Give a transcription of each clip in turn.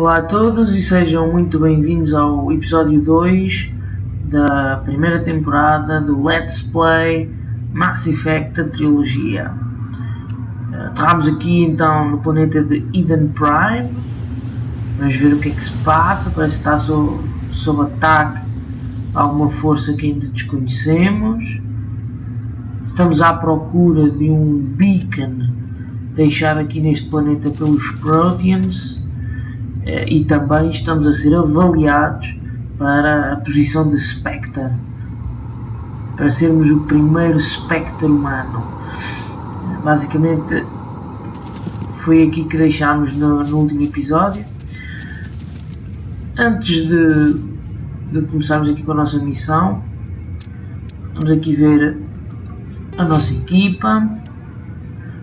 Olá a todos e sejam muito bem-vindos ao episódio 2 da primeira temporada do Let's Play Mass Effect Triologia. Aterramos aqui então no planeta de Eden Prime. Vamos ver o que é que se passa. Parece que está sob ataque a alguma força que ainda desconhecemos. Estamos à procura de um beacon deixado aqui neste planeta pelos Proteans. E também estamos a ser avaliados para a posição de Spectre, para sermos o primeiro Spectre humano. Basicamente foi aqui que deixámos no último episódio. Antes de começarmos aqui com a nossa missão, vamos aqui ver a nossa equipa,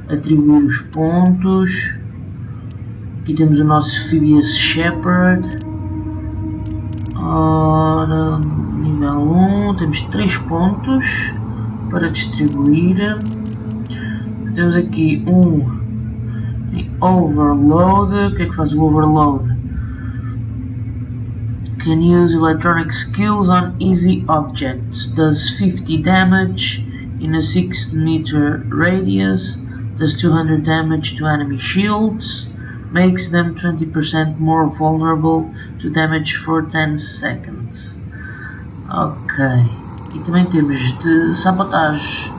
atribuir os pontos. Aqui temos o nosso Phileas Shepard. Ora, nível 1, temos 3 pontos para distribuir. Temos aqui um Overload. O que é que faz o Overload? Can use electronic skills on easy objects. Does 50 damage in a 6-meter radius. Does 200 damage to enemy shields. Makes them 20% more vulnerable to damage for 10 seconds. Ok. E também temos de Sabotage.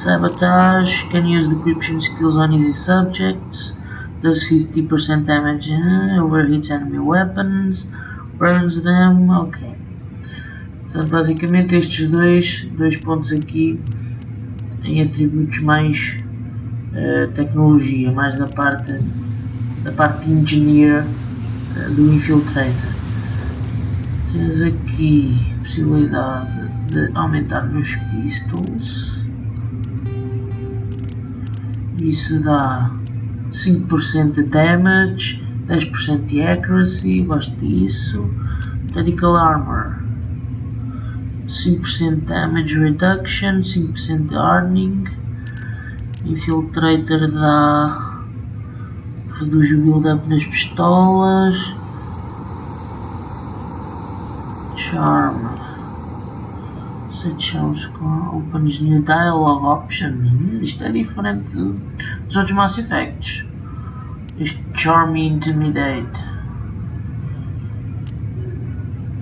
Sabotage can use decryption skills on easy subjects. Does 50% damage. Overhits enemy weapons. Burns them. Ok. Portanto, basicamente estes dois pontos aqui em atributos mais tecnologia, mais da parte de engineer do infiltrator. Temos aqui a possibilidade de aumentar nos pistols. Isso dá 5% de damage, 10% de accuracy, gosto disso. Tactical armor, 5% damage reduction, 5% de hardening. Infiltrator reduz o build-up nas pistolas. Charm. Set charms opens new dialogue option. Isto é diferente dos outros Mass Effects. Este Charm e Intimidate.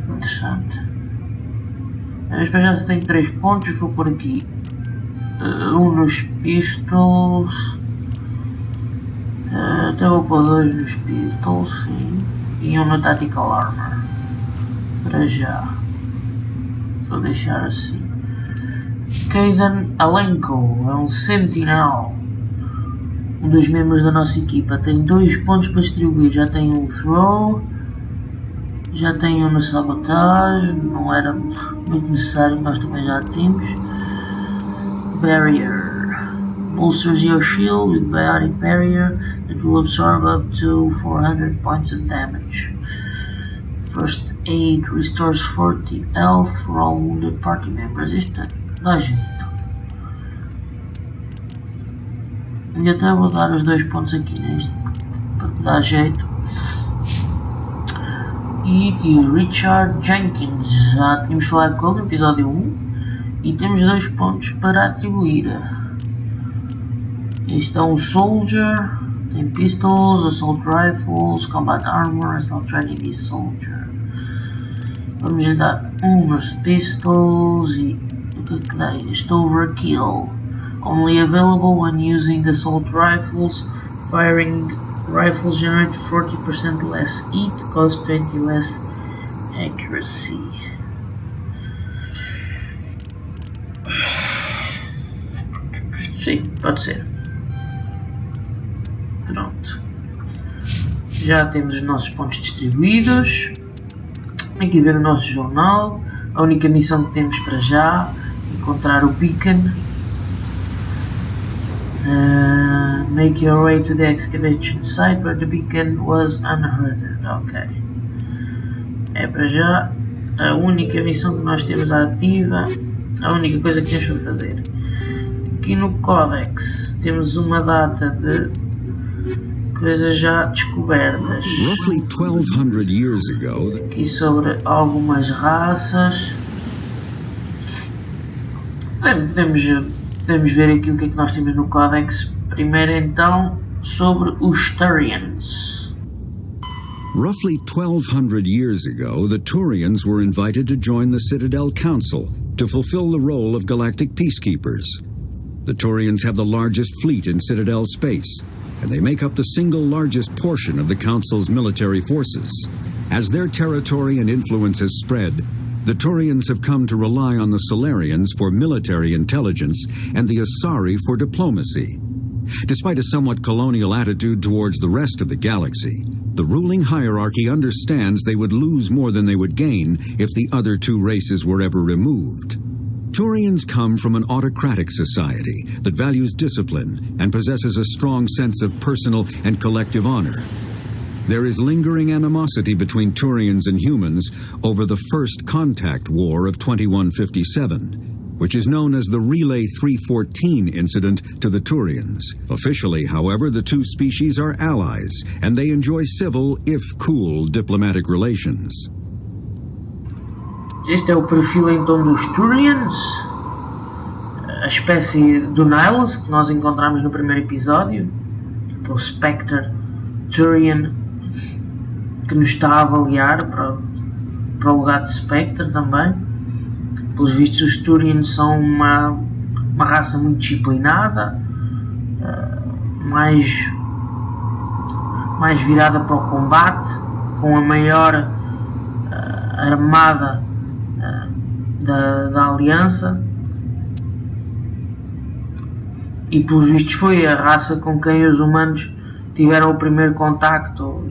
Interessante. Mas para já tenho 3 pontos, vou pôr aqui um nos pistols. Até vou pôr 2 nos pistols, sim. E um no Tactical Armor. Para já. Vou deixar assim. Caden Alenko é um Sentinel. Um dos membros da nossa equipa. Tem 2 pontos para distribuir. Já tem um Throw. Já tem um no Sabotage. Não era muito necessário, nós também já temos. Barrier. Bolsters your shield with biotic barrier that will absorb up to 400 points of damage. First aid restores 40 health for all wounded party members. Isto dá jeito. E até vou dar os 2 pontos aqui neste para dar jeito. E aqui Richard Jenkins, já tínhamos falado com ele no episódio 1 e temos 2 pontos para atribuir. Este é um Soldier, tem Pistols, Assault Rifles, Combat Armor, Assault Readiness Soldier. Vamos lhe dar um nos Pistols e o que é que dá este? Overkill. Only available when using Assault Rifles. Firing rifles generate 40% less heat, cost 20 less accuracy. Sim, pode ser. Pronto. Já temos os nossos pontos distribuídos. Aqui ver o nosso jornal. A única missão que temos para já é encontrar o beacon. Make your way to the excavation site where the beacon was unearthed. Ok. É para já a única missão que nós temos ativa. A única coisa que temos para fazer. Aqui no Codex temos uma data de coisas já descobertas. Roughly 1,200 years ago, Aqui sobre algumas raças. Podemos ver aqui o que é que nós temos no Codex. Primeiro então sobre os Turians. Roughly 1,200 years ago, the Turians were invited to join the Citadel Council to fulfill the role of galactic peacekeepers. The Turians have the largest fleet in Citadel space, and they make up the single largest portion of the Council's military forces. As their territory and influence has spread, the Turians have come to rely on the Solarians for military intelligence and the Asari for diplomacy. Despite a somewhat colonial attitude towards the rest of the galaxy, the ruling hierarchy understands they would lose more than they would gain if the other two races were ever removed. Turians come from an autocratic society that values discipline and possesses a strong sense of personal and collective honor. There is lingering animosity between Turians and humans over the First Contact War of 2157, which is known as the Relay 314 incident to the Turians. Officially, however, the two species are allies, and they enjoy civil, if cool, diplomatic relations. Este é o perfil então dos Turians, a espécie do Nihilus que nós encontramos no primeiro episódio, que é o Spectre Turian, que nos está a avaliar para o lugar de Spectre também. Pelos vistos, os Turians são uma raça muito disciplinada, mais virada para o combate, com a maior armada da Aliança, e pelos vistos foi a raça com quem os humanos tiveram o primeiro contacto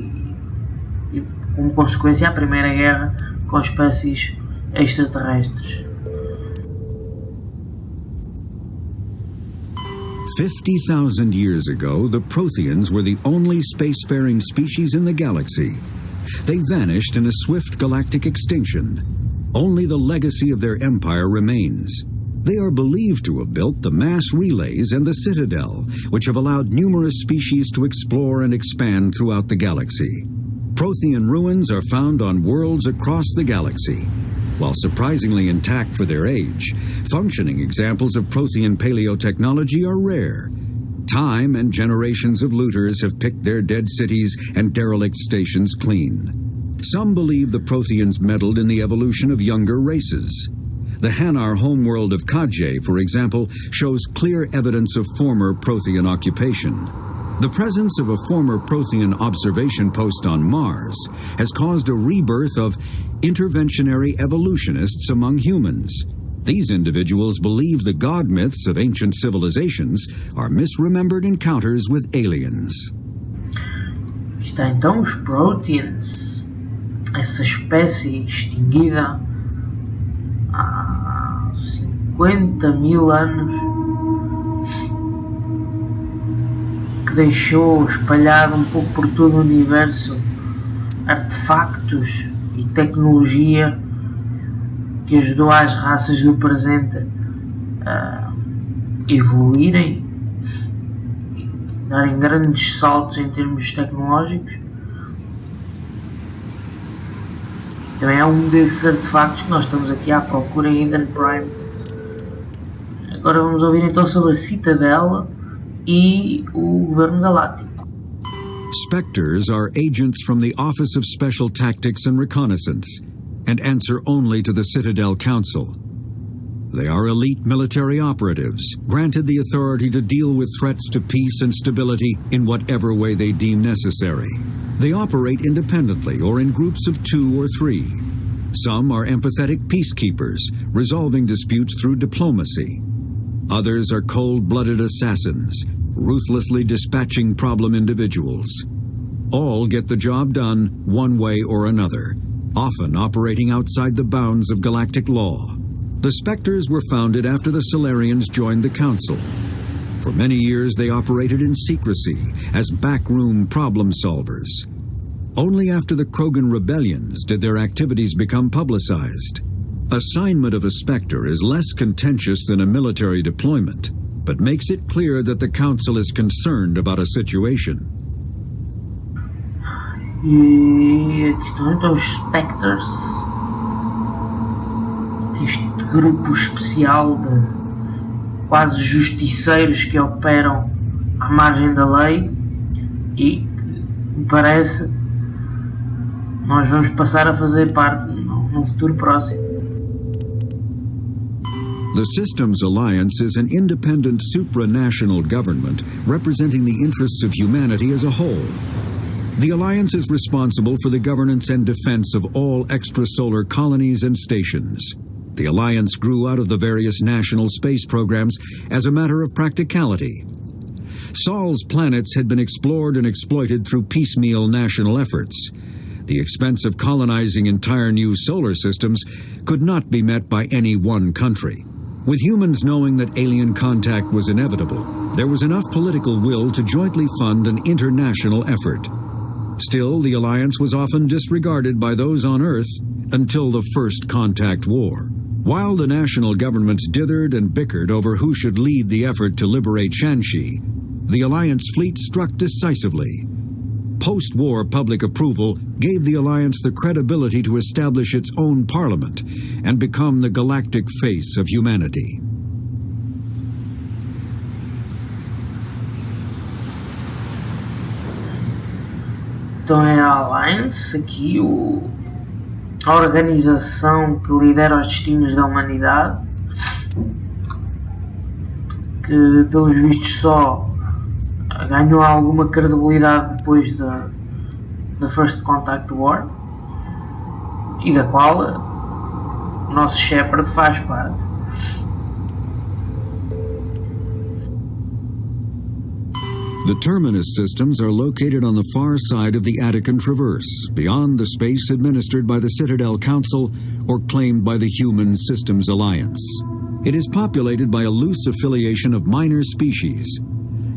e como consequência a primeira guerra com espécies extraterrestres. 50,000 years ago, the Protheans were the only spacefaring species in the galaxy. They vanished in a swift galactic extinction. Only the legacy of their empire remains. They are believed to have built the mass relays and the Citadel, which have allowed numerous species to explore and expand throughout the galaxy. Prothean ruins are found on worlds across the galaxy. While surprisingly intact for their age, functioning examples of Prothean paleotechnology are rare. Time and generations of looters have picked their dead cities and derelict stations clean. Some believe the Protheans meddled in the evolution of younger races. The Hanar homeworld of Kaje, for example, shows clear evidence of former Prothean occupation. The presence of a former Prothean observation post on Mars has caused a rebirth of interventionary evolutionists among humans. These individuals believe the god myths of ancient civilizations are misremembered encounters with aliens. Está então os Protheans, essa espécie extinguida há 50.000 anos, que deixou espalhado um pouco por todo o universo artefactos e tecnologia que ajudou às raças do presente a evoluírem e darem grandes saltos em termos tecnológicos. Também é um desses artefactos que nós estamos aqui à procura em Eden Prime. Agora vamos ouvir então sobre a Citadel e o Governo Galáctico. Spectres are agents from the Office of Special Tactics and Reconnaissance and answer only to the Citadel Council. They are elite military operatives, granted the authority to deal with threats to peace and stability in whatever way they deem necessary. They operate independently or in groups of 2 or 3. Some are empathetic peacekeepers, resolving disputes through diplomacy. Others are cold-blooded assassins, ruthlessly dispatching problem individuals. All get the job done one way or another, often operating outside the bounds of galactic law. The Spectres were founded after the Solarians joined the Council. For many years they operated in secrecy as backroom problem solvers. Only after the Krogan rebellions did their activities become publicized. Assignment of a Spectre is less contentious than a military deployment, but makes it clear that the Council is concerned about a situation. E aqui estão então os Spectres, este grupo especial de quase justiceiros que operam à margem da lei e, me parece, nós vamos passar a fazer parte num futuro próximo. The Systems Alliance is an independent supranational government representing the interests of humanity as a whole. The Alliance is responsible for the governance and defense of all extrasolar colonies and stations. The Alliance grew out of the various national space programs as a matter of practicality. Sol's planets had been explored and exploited through piecemeal national efforts. The expense of colonizing entire new solar systems could not be met by any one country. With humans knowing that alien contact was inevitable, there was enough political will to jointly fund an international effort. Still, the alliance was often disregarded by those on Earth until the First Contact War. While the national governments dithered and bickered over who should lead the effort to liberate Shanxi, the alliance fleet struck decisively. Post-war public approval gave the alliance the credibility to establish its own parliament and become the galactic face of humanity. Então é a Alliance, aqui a organização que lidera os destinos da humanidade, que pelos vistos só ganhou alguma credibilidade depois da First Contact War e da qual o nosso Shepard faz parte. The terminus systems are located on the far side of the Attican Traverse, beyond the space administered by the Citadel Council or claimed by the Human Systems Alliance. It is populated by a loose affiliation of minor species,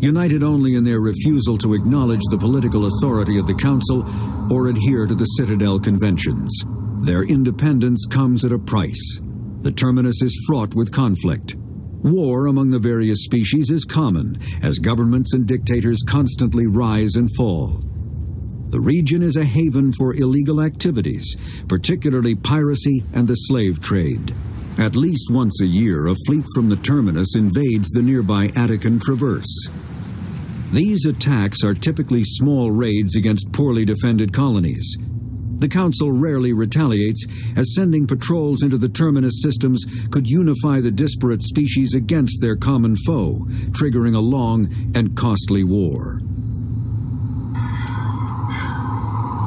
united only in their refusal to acknowledge the political authority of the Council or adhere to the Citadel Conventions. Their independence comes at a price. The terminus is fraught with conflict. War among the various species is common, as governments and dictators constantly rise and fall. The region is a haven for illegal activities, particularly piracy and the slave trade. At least once a year, a fleet from the terminus invades the nearby Attican Traverse. These attacks are typically small raids against poorly defended colonies. The Council rarely retaliates, as sending patrols into the terminus systems could unify the disparate species against their common foe, triggering a long and costly war.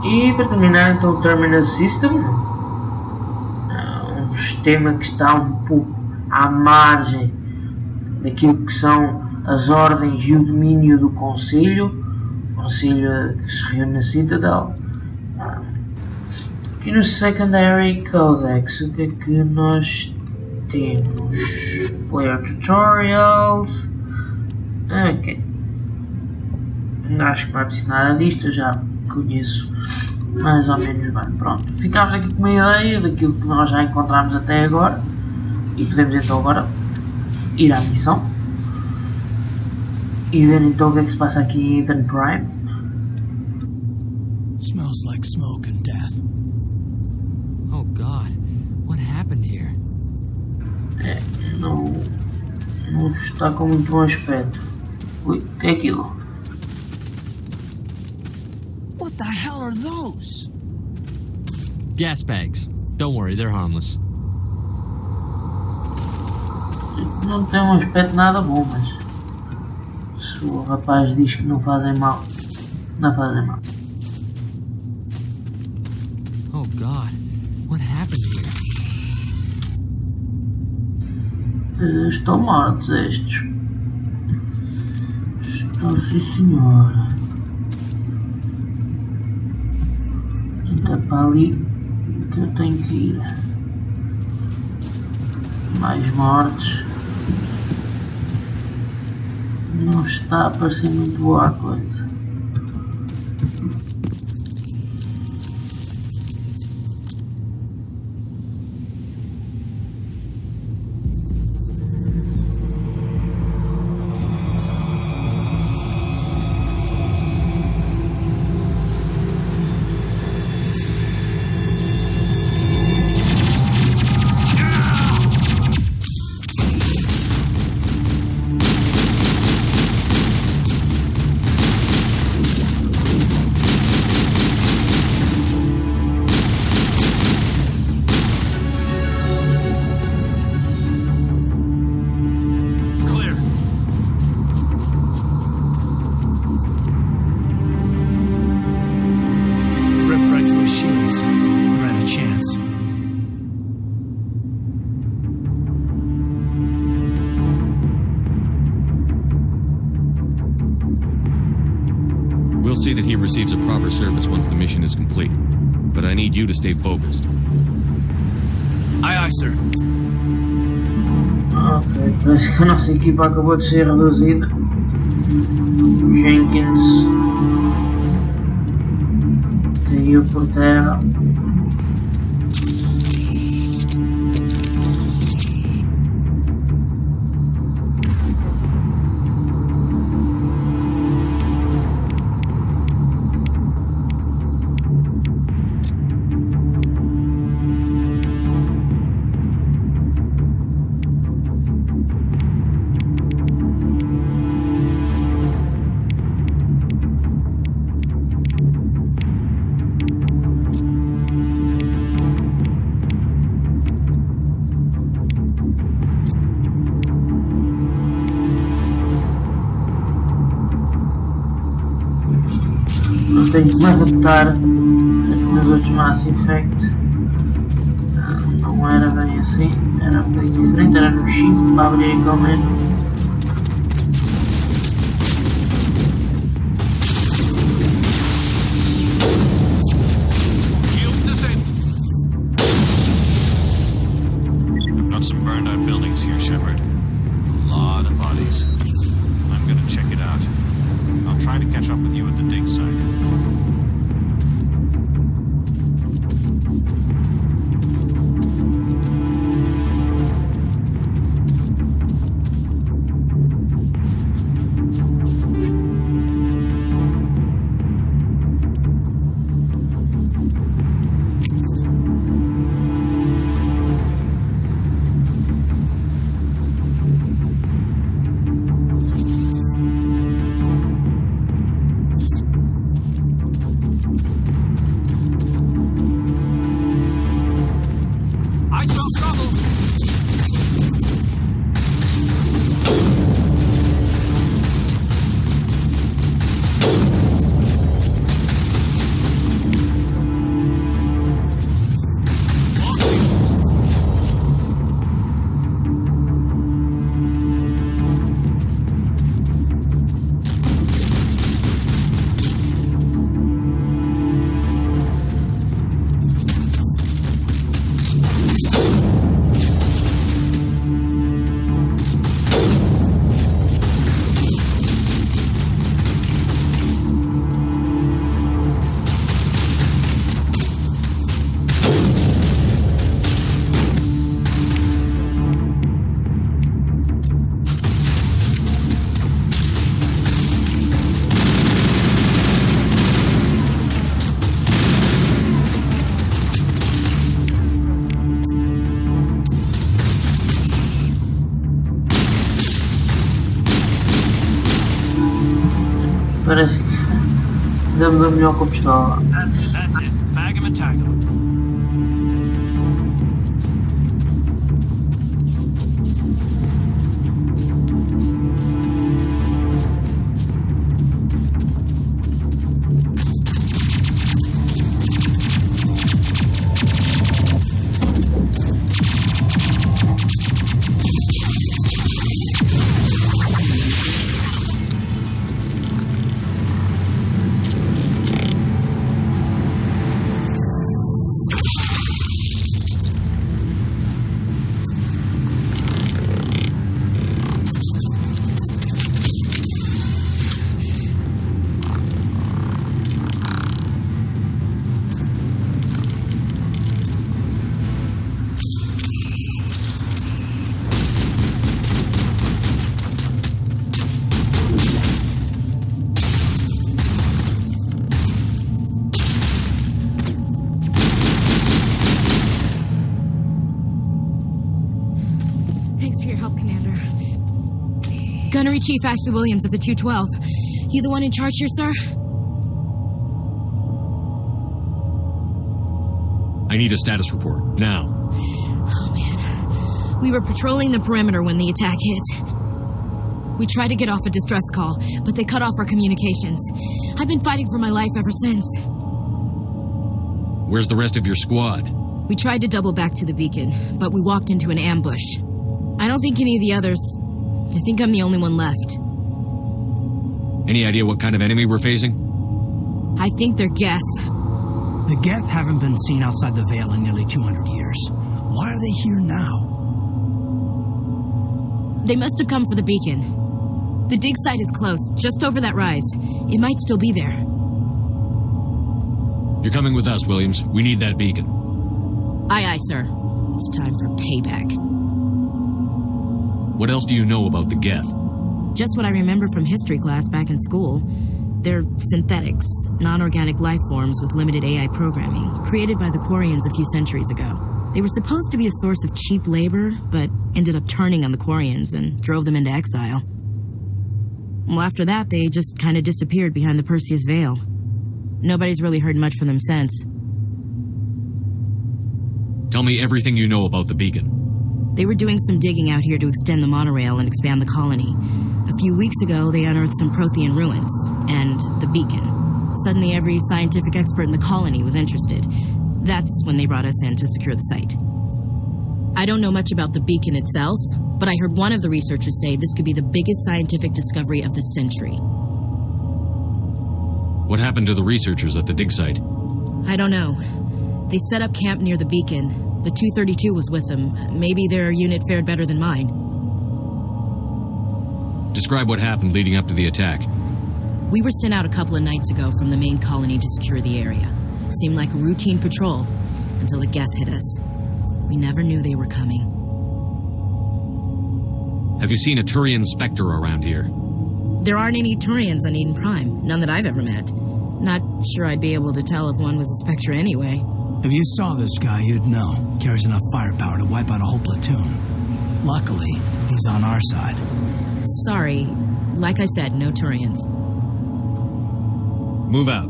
E para terminar então o Terminus System, sistema que está um pouco à margem daquilo que são as ordens e o domínio do Conselho que se reúne na Citadel. Aqui no Secondary Codex, o que é que nós temos? Player Tutorials. Ok. Acho que não é preciso nada disto, eu já conheço mais ou menos bem. Pronto, ficámos aqui com uma ideia daquilo que nós já encontramos até agora e podemos então agora ir à missão e ver então o que é que se passa aqui em Eden Prime. Smells like smoke and death. Oh God, what happened here? Não está com muito bom aspecto. Ui, o que é aquilo? What the hell are those? Gas bags. Don't worry, they're harmless. Não tem um aspecto nada bom, mas se o rapaz diz que não fazem mal, não fazem mal. Oh God, what happened here? Estão mortos estes. Estão, sim senhora. Então é para ali que eu tenho que ir. Mais mortes. Não está a parecer muito boa a coisa. see that he receives a proper service once the mission is complete. But I need you to stay focused. Aye, aye, sir. Ok, parece que a nossa equipa acabou de ser reduzida. Jenkins caiu por terra. Eu tenho que me adaptar nos outros Mass Effect. Não era bem assim, era um bocadinho diferente, era no Shift para abrir aquele menu. We've got some burned out buildings here, Shepard. A lot of bodies. I'm gonna check it out. I'll try to catch up with you at the dig site. Parece que deu-me melhor com a pistola. That's it. Bag him and tag him. Gunnery Chief Ashley Williams of the 212. You the one in charge here, sir? I need a status report, now. Oh, man. We were patrolling the perimeter when the attack hit. We tried to get off a distress call, but they cut off our communications. I've been fighting for my life ever since. Where's the rest of your squad? We tried to double back to the beacon, but we walked into an ambush. I don't think any of the others... I think I'm the only one left. Any idea what kind of enemy we're facing? I think they're Geth. The Geth haven't been seen outside the Veil in nearly 200 years. Why are they here now? They must have come for the beacon. The dig site is close, just over that rise. It might still be there. You're coming with us, Williams. We need that beacon. Aye, aye, sir. It's time for payback. What else do you know about the Geth? Just what I remember from history class back in school. They're synthetics, non-organic life forms with limited AI programming, created by the Quarians a few centuries ago. They were supposed to be a source of cheap labor, but ended up turning on the Quarians and drove them into exile. Well, after that, they just kind of disappeared behind the Perseus Veil. Nobody's really heard much from them since. Tell me everything you know about the beacon. They were doing some digging out here to extend the monorail and expand the colony. A few weeks ago, they unearthed some Prothean ruins, and the beacon. Suddenly, every scientific expert in the colony was interested. That's when they brought us in to secure the site. I don't know much about the beacon itself, but I heard one of the researchers say this could be the biggest scientific discovery of the century. What happened to the researchers at the dig site? I don't know. They set up camp near the beacon. The 232 was with them. Maybe their unit fared better than mine. Describe what happened leading up to the attack. We were sent out a couple of nights ago from the main colony to secure the area. Seemed like a routine patrol until the Geth hit us. We never knew they were coming. Have you seen a Turian Spectre around here? There aren't any Turians on Eden Prime. None that I've ever met. Not sure I'd be able to tell if one was a Spectre anyway. If you saw this guy, you'd know. Carries enough firepower to wipe out a whole platoon. Luckily, he's on our side. Sorry. Like I said, no Turians. Move out.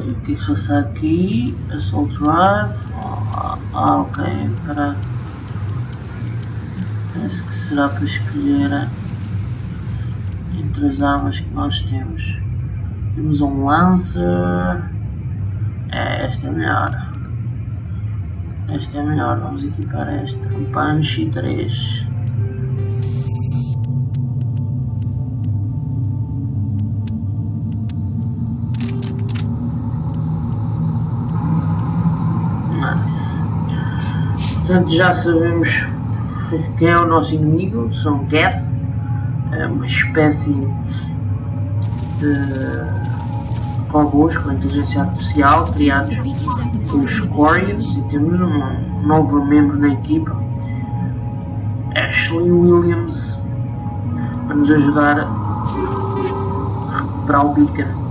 O que se passa aqui? Assault Drive. Ok. Para. Penso que será para escolher entre as armas que nós temos. Temos um Lancer. Esta é melhor. Esta é melhor. Vamos equipar esta. Um Punch 3. Portanto, já sabemos quem é o nosso inimigo, são Geth, uma espécie de robôs com inteligência artificial criados pelos Quarians, e temos um novo membro na equipa, Ashley Williams, para nos ajudar a recuperar o beacon.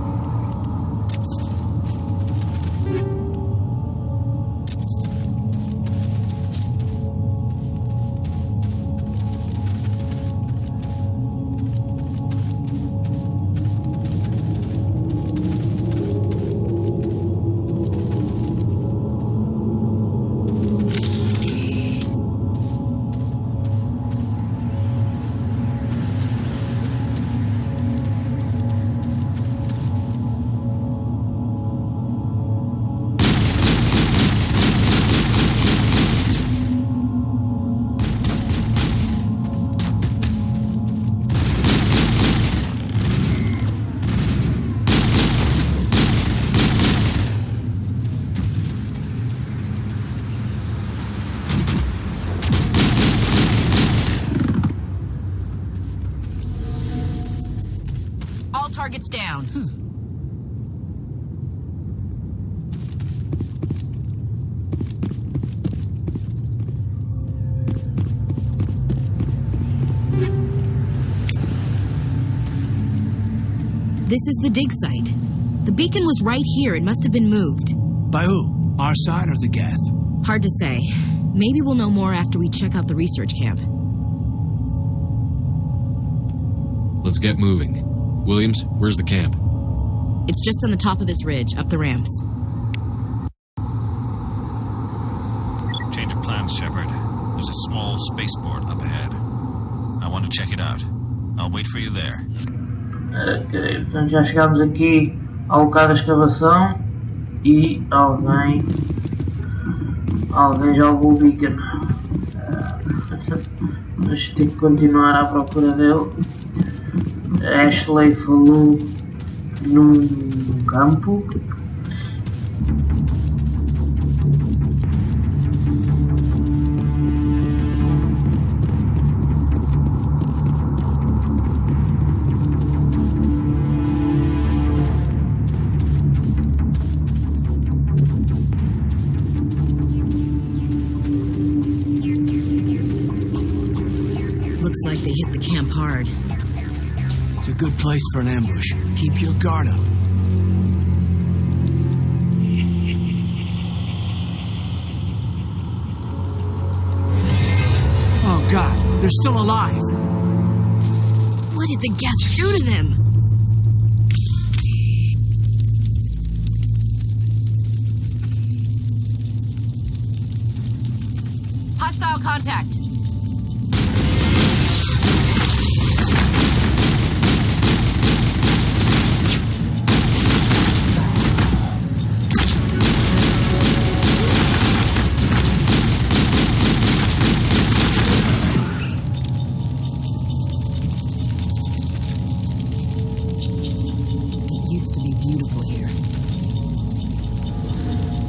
Targets down. This is the dig site. The beacon was right here. It must have been moved. By who? Our side or the Geth? Hard to say. Maybe we'll know more after we check out the research camp. Let's get moving. Williams, where's the camp? It's just on the top of this ridge, up the ramps. Change of plans, Shepard. There's a small spaceport up ahead. I want to check it out. I'll wait for you there. Ok, portanto já chegámos aqui ao local da escavação e alguém Alguém já levou o beacon. Mas tenho que continuar à procura dele. Ashley falou num campo. Looks like they hit the camp hard. It's a good place for an ambush. Keep your guard up. Oh, God. They're still alive. What did the Geth do to them? Hostile contact. Beautiful here.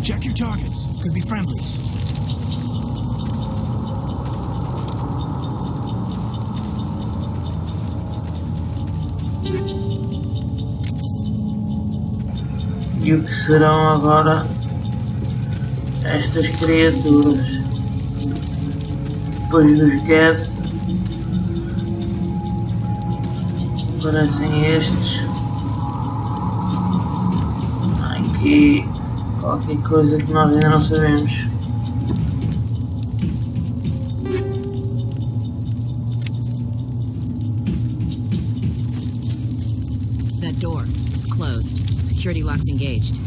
Check your targets. Could be friendlies. E o que serão agora estas criaturas? Depois dos Geth parecem estes. Aqui qualquer coisa que nós ainda não sabemos. That door, it's closed. Security lock's engaged.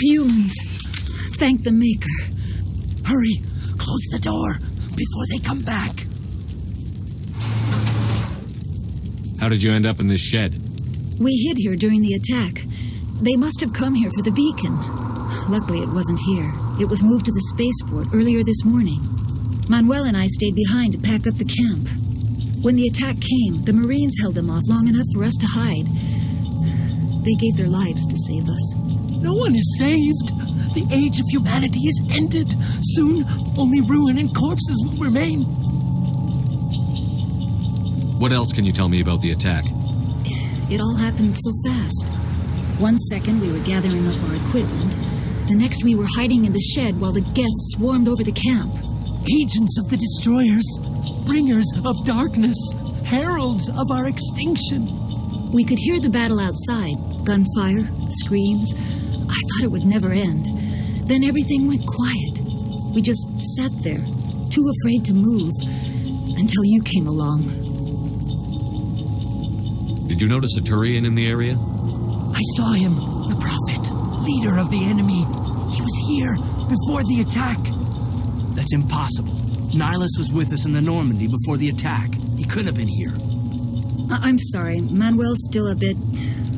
Humans, thank the Maker. Hurry! Close the door before they come back. How did you end up in this shed? We hid here during the attack. They must have come here for the beacon. Luckily, it wasn't here. It was moved to the spaceport earlier this morning. Manuel and I stayed behind to pack up the camp. When the attack came, the Marines held them off long enough for us to hide. They gave their lives to save us. No one is saved. The age of humanity is ended. Soon, only ruin and corpses will remain. What else can you tell me about the attack? It all happened so fast. 1 second we were gathering up our equipment. The next we were hiding in the shed while the Geth swarmed over the camp. Agents of the destroyers, bringers of darkness, heralds of our extinction. We could hear the battle outside. Gunfire, screams. I thought it would never end. Then everything went quiet. We just sat there, too afraid to move, until you came along. Did you notice a Turian in the area? I saw him, the Prophet, leader of the enemy. He was here before the attack. That's impossible. Nihilus was with us in the Normandy before the attack. He couldn't have been here. I'm sorry. Manuel's still a bit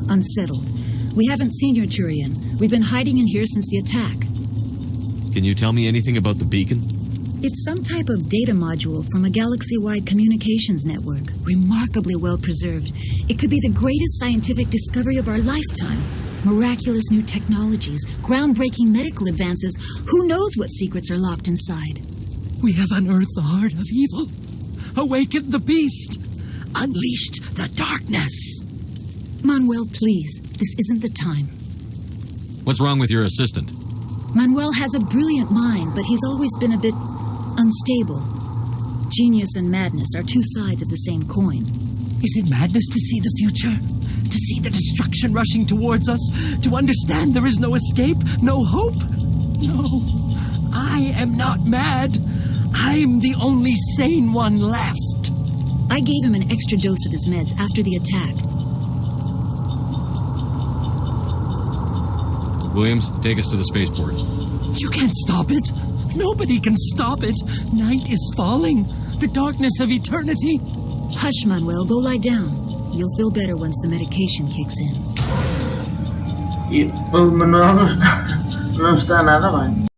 unsettled. We haven't seen your Turian. We've been hiding in here since the attack. Can you tell me anything about the beacon? It's some type of data module from a galaxy-wide communications network. Remarkably well preserved. It could be the greatest scientific discovery of our lifetime. Miraculous new technologies, groundbreaking medical advances. Who knows what secrets are locked inside? We have unearthed the heart of evil, awakened the beast, unleashed the darkness. Manuel, please. This isn't the time. What's wrong with your assistant? Manuel has a brilliant mind, but he's always been a bit unstable. Genius and madness are two sides of the same coin. Is it madness to see the future? To see the destruction rushing towards us? To understand there is no escape, no hope? No, I am not mad. I'm the only sane one left. I gave him an extra dose of his meds after the attack. Williams, take us to the spaceport. You can't stop it. Nobody can stop it. Night is falling. The darkness of eternity. Hush, Manuel. Go lie down. You'll feel better once the medication kicks in. E o Manuel não está nada bem.